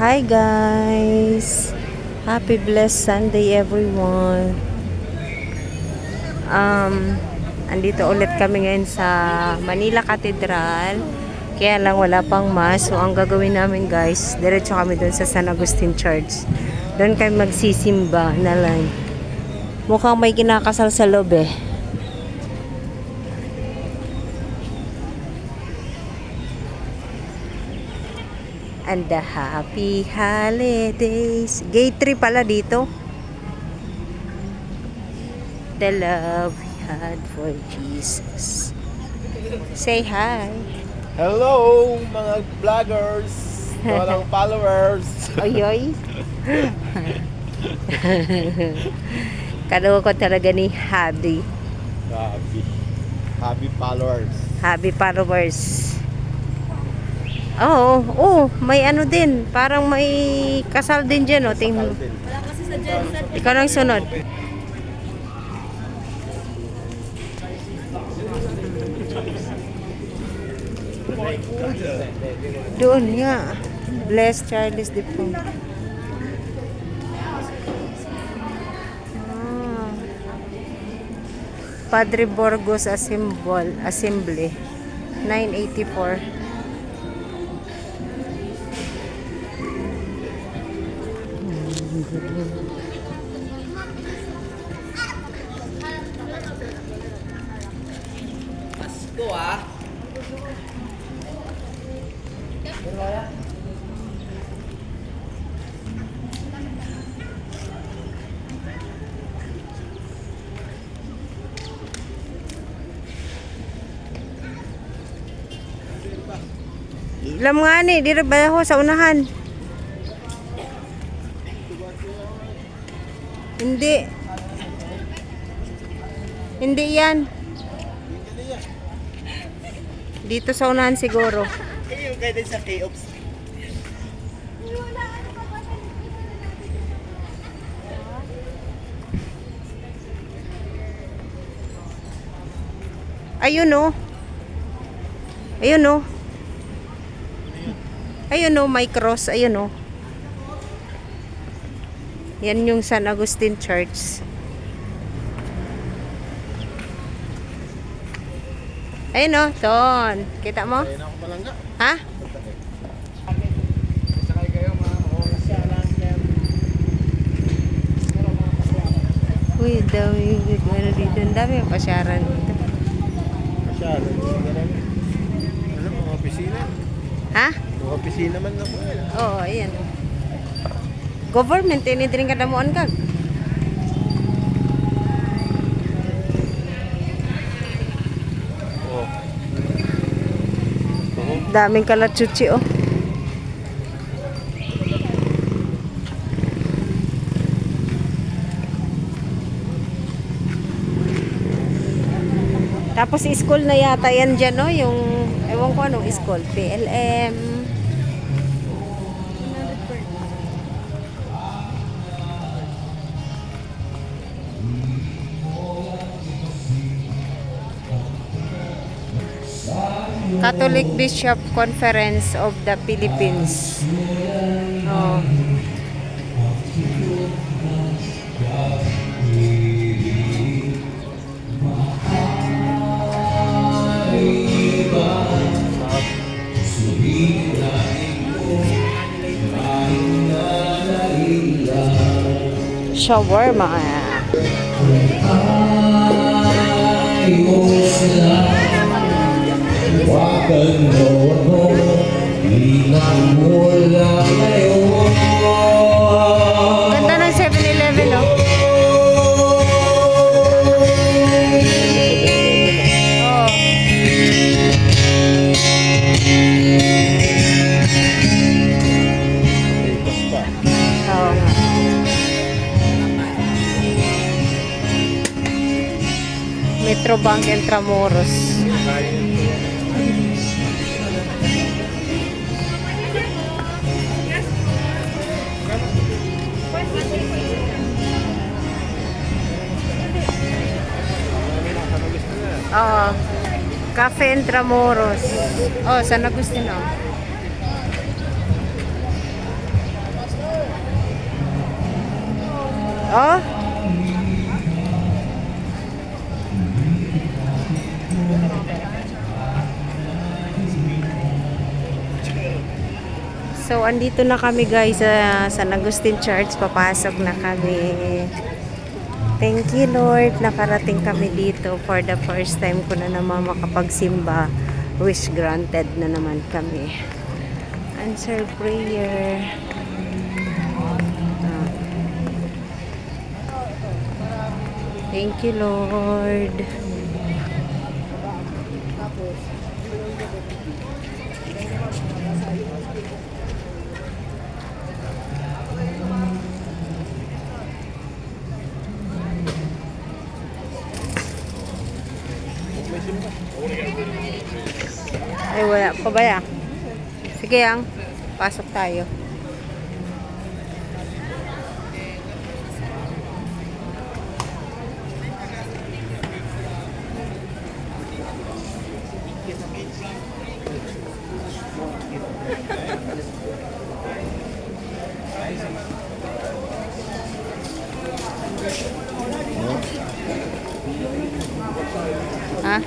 Hi guys! Happy blessed Sunday everyone! Andito ulit kami ngayon sa Manila Cathedral. Kaya lang wala pang mass. So ang gagawin namin guys, diretso kami doon sa San Agustin Church. Doon kami magsisimba na lang. Mukhang may kinakasal sa loob eh. And the happy holidays. Gate 3 pala dito. The love we had for Jesus. Say hi. Hello mga vloggers, walang followers. Oyoy. Kalawa ko talaga ni Happy. Happy followers. Happy followers. Oo, may ano din. Parang may kasal din dyan, oh. Tingnan. Ikaw nang sunod. Doon nga. Blessed child is the food. Padre Burgos Assembly 984. Pasko ah. Alam nga ni, di rin ba ako sa unahan? Hindi. Hindi yan. Dito sa unahan siguro. Yung kayo din sa K-Ops. Ayun oh. Ayun oh. Ayun oh, may cross. Ayun oh. Yan yung San Agustin Church. Ayun oh, doon. Kita mo? Ayun ako palangga. Ha? Sakay kayo mga oras lang. Uy, dami ano dito. Ang dami yung pasyaran dito. Masyado. Ano, mga opisina. Ha? Mga opisina man na po. Oo, ayan. Government, ini din ka damuan ka. Oh. Daming kalatsuchi, oh. Tapos school na yata yan dyan, no? Yung, ewan ko anong school. PLM. Catholic Bishop Conference of the Philippines. Oh. Shawarma. Ganda ng 7-Eleven, no? Oh. Oo nga. Metrobank Intramuros. Oo. Cafe Intramuros. Oh, San Agustin, oh. Oh? So, andito na kami guys sa San Agustin Church. Papasok na kami. Thank you Lord. Nakarating kami dito for the first time ko na naman makapagsimba. Wish granted na naman kami. Answer prayer. Ah. Thank you Lord. Ay, wala pa ba ya? Sige, ang pasok tayo. Ha?